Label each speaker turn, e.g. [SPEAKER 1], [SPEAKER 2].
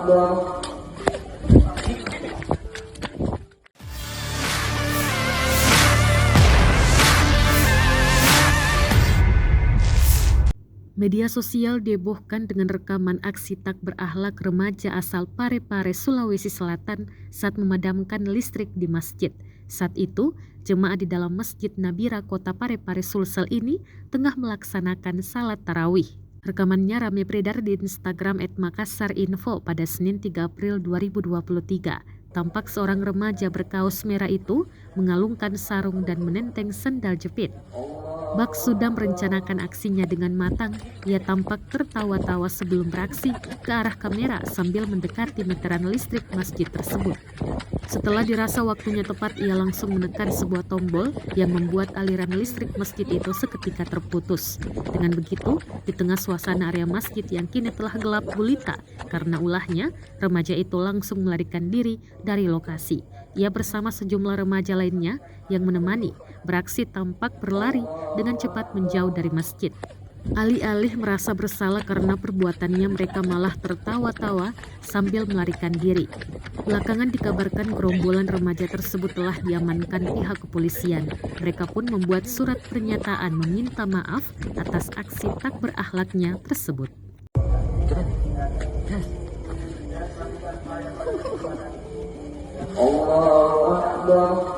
[SPEAKER 1] Media sosial dihebohkan dengan rekaman aksi tak berakhlak remaja asal Parepare, Sulawesi Selatan saat memadamkan listrik di masjid. Saat itu, jemaah di dalam Masjid Nabira Kota Parepare, Sulsel ini tengah melaksanakan salat tarawih. Rekamannya ramai beredar di Instagram @makassarinfo pada Senin 3 April 2023. Tampak seorang remaja berkaos merah itu mengalungkan sarung dan menenteng sendal jepit. Bak sudah merencanakan aksinya dengan matang. Ia tampak tertawa-tawa sebelum beraksi ke arah kamera sambil mendekati meteran listrik masjid tersebut. Setelah dirasa waktunya tepat, ia langsung menekan sebuah tombol yang membuat aliran listrik masjid itu seketika terputus. Dengan begitu, di tengah suasana area masjid yang kini telah gelap gulita karena ulahnya, remaja itu langsung melarikan diri dari lokasi. Ia bersama sejumlah remaja lainnya yang menemani beraksi tampak berlari dengan cepat menjauh dari masjid. Alih-alih merasa bersalah karena perbuatannya, mereka malah tertawa-tawa sambil melarikan diri. Belakangan dikabarkan gerombolan remaja tersebut telah diamankan pihak kepolisian. Mereka pun membuat surat pernyataan meminta maaf atas aksi tak berakhlaknya tersebut.
[SPEAKER 2] Allahu Akbar.